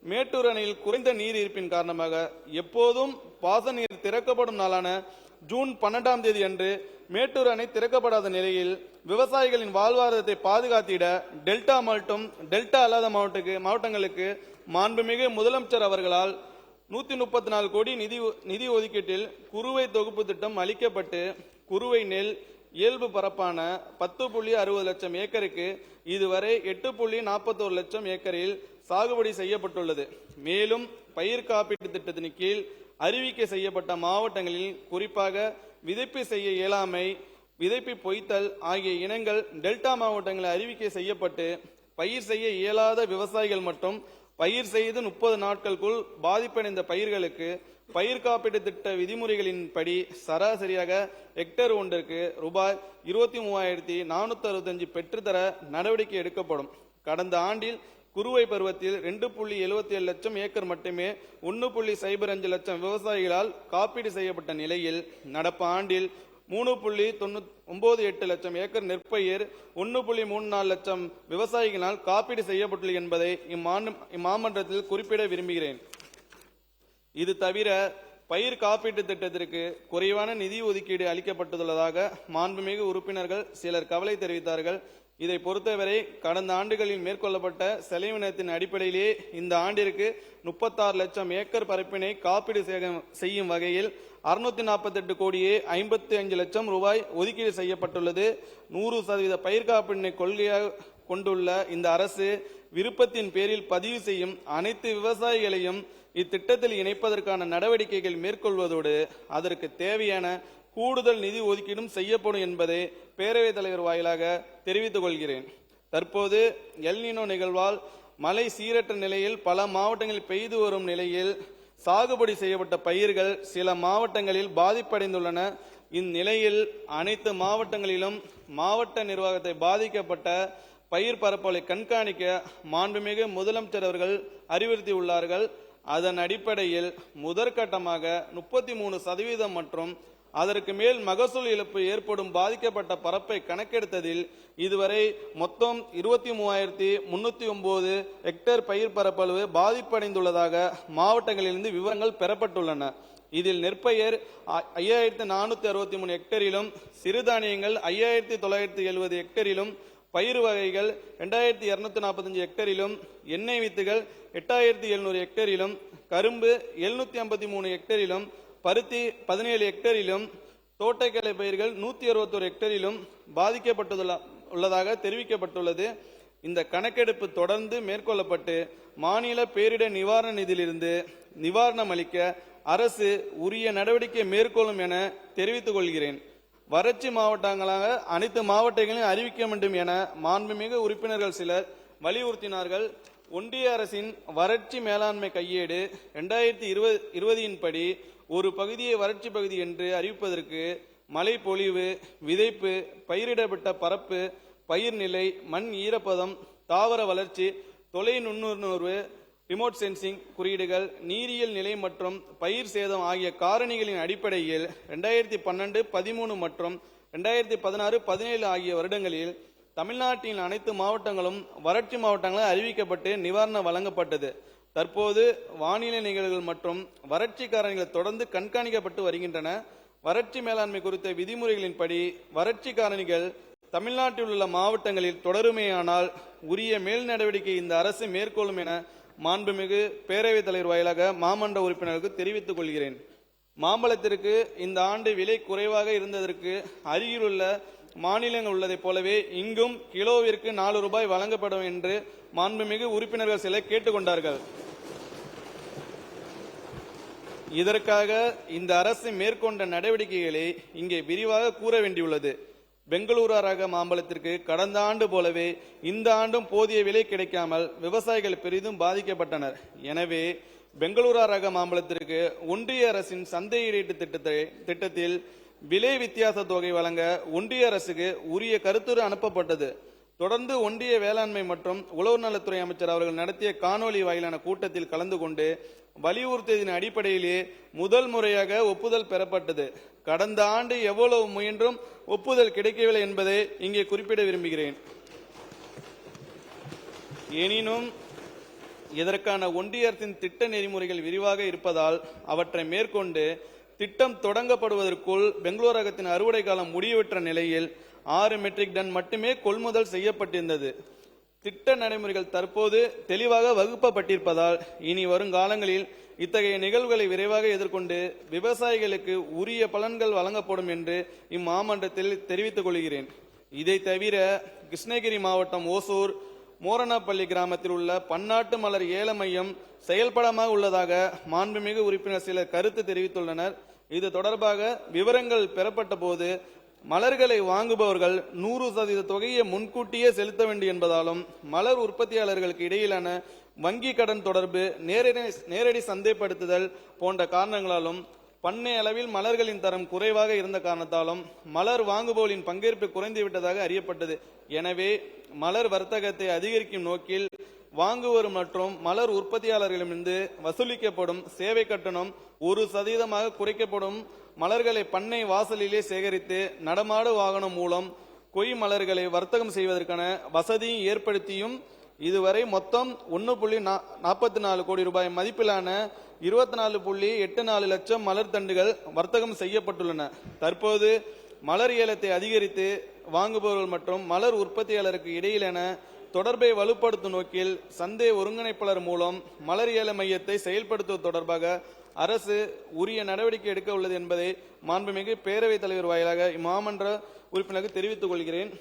மேட்டூர் அணையில் குறைந்த நீர் இருப்பின் காரணமாக எப்போதும் பாச நீர் திறக்கப்படும் நாளான ஜூன் 12ஆம் தேதி அன்று மேட்டூர் அணை திறக்கப்படாத நிலையில் விவசாயிகளின் வாழ்வாதாரத்தை பாதுகாத்திட டெல்டா மற்றும் டெல்டா அல்லாத மாவட்டங்களுக்கு மாண்புமிகு முதலமைச்சர் அவர்களால் 134 கோடி நிதி ஒதுக்கீட்டில் குறுவை தொகுப்பு திட்டம் அளிக்கப்பட்டு குறுவை நெல் இயல்பு பரப்பான 10.60 லட்சம் ஏக்கருக்கு இதுவரை 8.41 லட்சம் ஏக்கரில் சாகுபடி செய்யப்பட்டுள்ளது. மேலும் பயிர் காப்பீட்டு திட்டத்தின் கீழ் அறிவிக்கை செய்யப்பட்ட மாவட்டங்களில் குறிப்பாக விதைப்பு செய்ய இயலாமை, விதைப்பு பொய்த்தல் ஆகிய இனங்கள் டெல்டா மாவட்டங்களில் அறிவிக்கை செய்யப்பட்டு பயிர் செய்ய இயலாத விவசாயிகள் மற்றும் பயிர் செய்து 30 நாட்களுக்குள் பாதிப்படைந்த பயிர்களுக்கு பயிர் காப்பீட்டு திட்ட விதிமுறைகளின்படி சராசரியாக ஹெக்டேர் ஒன்றிற்கு ரூபாய் 23,465 பெற்றுத்தர நடவடிக்கை எடுக்கப்படும். கடந்த ஆண்டில் குறுவை பருவத்தில் 2.77 லட்சம் ஏக்கர் மட்டுமே 1.05 லட்சம் விவசாயிகளால் காப்பீடு செய்யப்பட்ட நிலையில் நடப்பு ஆண்டில் 3.98 லட்சம் ஏக்கர் நெற்பயிர் 1.34 லட்சம் விவசாயிகளால் காப்பீடு செய்யப்பட்டுள்ளது என்பதை இம்மாமன்றத்தில் குறிப்பிட விரும்புகிறேன். இது தவிர பயிர் காப்பீட்டு திட்டத்திற்கு குறைவான நிதி ஒதுக்கீடு அளிக்கப்பட்டுள்ளதாக மாண்புமிகு உறுப்பினர்கள் சிலர் கவலை தெரிவித்தார்கள். இதை பொறுத்தவரை கடந்த ஆண்டுகளில் மேற்கொள்ளப்பட்ட செலவினத்தின் அடிப்படையிலேயே இந்த ஆண்டிற்கு 36 லட்சம் ஏக்கர் பரப்பினை காப்பீடு செய்யும் வகையில் 648 கோடியே 55 லட்சம் ரூபாய் ஒதுக்கீடு செய்யப்பட்டுள்ளது. 100% பயிர் காப்பீட்டினை கொள்கையாக கொண்டுள்ள இந்த அரசு விருப்பத்தின் பேரில் பதிவு செய்யும் அனைத்து விவசாயிகளையும் இத்திட்டத்தில் இணைப்பதற்கான நடவடிக்கைகள் மேற்கொள்வதோடு அதற்கு தேவையான கூடுதல் நிதி ஒதுக்கீடும் செய்யப்படும் என்பதை பேரவைத் தலைவர் வாயிலாக தெரிவித்துக் கொள்கிறேன். தற்போது எல்னினோ நிகழ்வால் மழை சீரற்ற நிலையில் பல மாவட்டங்களில் பெய்து வரும் நிலையில் சாகுபடி செய்யப்பட்ட பயிர்கள் சில மாவட்டங்களில் பாதிப்படைந்துள்ளன. இந்நிலையில் அனைத்து மாவட்டங்களிலும் மாவட்ட நிர்வாகத்தை பாதிக்கப்பட்ட பயிர் பரப்பலை கண்காணிக்க மாண்புமிகு முதலமைச்சர் அவர்கள் அறிவுறுத்தியுள்ளார்கள். அதன் அடிப்படையில் முதற்கட்டமாக 33% மற்றும் அதற்கு மேல் மகசூல் இழப்பு ஏற்படும் பாதிக்கப்பட்ட பரப்பை கணக்கெடுத்ததில் இதுவரை மொத்தம் 23,309 ஹெக்டேர் பயிர் பரப்பளவு பாதிப்படைந்துள்ளதாக மாவட்டங்களிலிருந்து விவரங்கள் பெறப்பட்டுள்ளன. இதில் நெற்பயிர் 5,463 ஹெக்டேரிலும் சிறுதானியங்கள் 5,970 ஹெக்டேரிலும் பயிர் வகைகள் 2,245 ஹெக்டேரிலும் எண்ணெய் வித்துகள் 8,700 ஹெக்டேரிலும் கரும்பு 753 ஹெக்டேரிலும் பருத்தி 17 ஹெக்டேரிலும் தோட்டக்கலை பயிர்கள் 161 ஹெக்டேரிலும் பாதிக்கப்பட்டுள்ளதாக தெரிவிக்கப்பட்டுள்ளது. இந்த கணக்கெடுப்பு தொடர்ந்து மேற்கொள்ளப்பட்டு மாநில பேரிடர் நிவாரண நிதியிலிருந்து நிவாரணம் அளிக்க அரசு உரிய நடவடிக்கை மேற்கொள்ளும் என தெரிவித்துக் கொள்கிறேன். வறட்சி மாவட்டங்களாக அனைத்து மாவட்டங்களையும் அறிவிக்க வேண்டும் என மாண்புமிகு உறுப்பினர்கள் சிலர் வலியுறுத்தினார்கள். ஒன்றிய அரசின் வறட்சி மேலாண்மை கையேடு 2020 படி ஒரு பகுதியை வறட்சி பகுதி என்று அறிவிப்பதற்கு மழை பொழிவு, விதைப்பு, பயிரிடப்பட்ட பரப்பு, பயிர் நிலை, மண் ஈரப்பதம், தாவர வளர்ச்சி, தொலை நுண்ணுணர்வு, ரிமோட் சென்சிங் குறியீடுகள், நீரியல் நிலை மற்றும் பயிர் சேதம் ஆகிய காரணிகளின் அடிப்படையில் 2012, 13 மற்றும் 2016, 17 ஆகிய வருடங்களில் தமிழ்நாட்டின் அனைத்து மாவட்டங்களும் வறட்சி மாவட்டங்களாக அறிவிக்கப்பட்டு நிவாரணம் வழங்கப்பட்டது. தற்போது வானிலை நிகழ்வுகள் மற்றும் வறட்சி காரணிகள் தொடர்ந்து கண்காணிக்கப்பட்டு வருகின்றன. வறட்சி மேலாண்மை குறித்த விதிமுறைகளின்படி வறட்சி காரணிகள் தமிழ்நாட்டில் உள்ள மாவட்டங்களில் தொடருமேயானால் உரிய மேல் நடவடிக்கை இந்த அரசு மேற்கொள்ளும் என மாண்புமிகு பேரவைத் தலைவர் வாயிலாக மாமன்ற உறுப்பினருக்கு தெரிவித்துக் கொள்கிறேன். மாம்பழத்திற்கு இந்த ஆண்டு விலை குறைவாக இருந்ததற்கு அருகிலுள்ள மாநிலங்கள் உள்ளதைப் போலவே இங்கும் கிலோவிற்கு 4 ரூபாய் வழங்கப்படும் என்று மாண்புமிகு உறுப்பினர்கள் சிலர் கேட்டுக்கொண்டார்கள். இதற்காக இந்த அரசு மேற்கொண்ட நடவடிக்கைகளை இங்கே விரிவாக கூற வேண்டியுள்ளது. பெங்களூரு ரக மாம்பழத்திற்கு கடந்த ஆண்டு போலவே இந்த ஆண்டும் போதிய விலை கிடைக்காமல் விவசாயிகள் பெரிதும் பாதிக்கப்பட்டனர். எனவே பெங்களூரு ரக மாம்பழத்திற்கு ஒன்றிய அரசின் சந்தையீடு திட்டத்தில் விலை வித்தியாச தொகை வழங்க ஒன்றிய அரசுக்கு உரிய கருத்துரு அனுப்பப்பட்டது. தொடர்ந்து ஒன்றிய வேளாண்மை மற்றும் உழவர் நலத்துறை அமைச்சர் அவர்கள் நடத்திய காணொலி வாயிலான கூட்டத்தில் கலந்து கொண்டு வலியுறுத்தியதன் அடிப்படையிலே முதல் முறையாக ஒப்புதல் பெறப்பட்டது. கடந்த ஆண்டு எவ்வளவு முயன்றும் ஒப்புதல் கிடைக்கவில்லை என்பதை இங்கே குறிப்பிட விரும்புகிறேன். எனினும் இதற்கான ஒன்றிய அரசின் திட்ட நெறிமுறைகள் விரிவாக இருப்பதால் அவற்றை மேற்கொண்டு திட்டம் தொடங்கப்படுவதற்குள் பெங்களூரகத்தின் அறுவடை காலம் முடிவுற்ற நிலையில் 6 மெட்ரிக் டன் மட்டுமே கொள்முதல் செய்யப்பட்டிருந்தது. திட்ட நடைமுறைகள் தற்போது தெளிவாக வகுக்கப்பட்டிருப்பதால் இனி வரும் காலங்களில் இத்தகைய நிகழ்வுகளை விரைவாக எதிர்கொண்டு விவசாயிகளுக்கு உரிய பலன்கள் வழங்கப்படும் என்று இம்மாமன்றத்தில் தெரிவித்துக் கொள்கிறேன். இதை தவிர கிருஷ்ணகிரி மாவட்டம் ஓசூர் மோரணப்பள்ளி கிராமத்தில் உள்ள பன்னாட்டு மலர் ஏல மையம் செயல்படாமல் உள்ளதாக மாண்புமிகு உறுப்பினர் சிலர் கருத்து தெரிவித்துள்ளனர். இது தொடர்பாக விவரங்கள் பெறப்பட்ட போது மலர்களை வாங்குபவர்கள் 100% தொகையை முன்கூட்டியே செலுத்த வேண்டும் என்பதாலும் மலர் உற்பத்தியாளர்களுக்கு இடையிலான வங்கி கடன் தொடர்பு, நேரடி சந்தைப்படுத்துதல் போன்ற காரணங்களாலும் பண்ணை அளவில் மலர்களின் தரம் குறைவாக இருந்த காரணத்தாலும் மலர் வாங்குபவர்களின் பங்கேற்பு குறைந்துவிட்டதாக அறியப்பட்டது. எனவே மலர் வர்த்தகத்தை அதிகரிக்கும் நோக்கில் வாங்குவோர் மற்றும் மலர் உற்பத்தியாளர்களிடமிருந்து வசூலிக்கப்படும் சேவை கட்டணம் 1% குறைக்கப்படும். மலர்களை பண்ணை வாசலிலே சேகரித்து நடமாடு வாகனம் மூலம் கொய் மலர்களை வர்த்தகம் செய்வதற்கான வசதியும் ஏற்படுத்தியும் இதுவரை மொத்தம் 1.44 கோடி ரூபாய் மதிப்பிலான 24.84 லட்சம் மலர் தண்டுகள் வர்த்தகம் செய்யப்பட்டுள்ளன. தற்போது மலர் ஏலத்தை அதிகரித்து வாங்குபவர்கள் மற்றும் மலர் உற்பத்தியாளருக்கு இடையிலான தொடர்பை வலுப்படுத்தும் நோக்கில் சந்தை ஒருங்கிணைப்பாளர் மூலம் மலர் ஏல மையத்தை செயல்படுத்துவது தொடர்பாக அரசு உரிய நடவடிக்கை எடுக்க உள்ளது என்பதை மாண்புமிகு பேரவைத் தலைவர் வாயிலாக இம்மாமன்ற உறுப்பினருக்கு தெரிவித்துக் கொள்கிறேன்.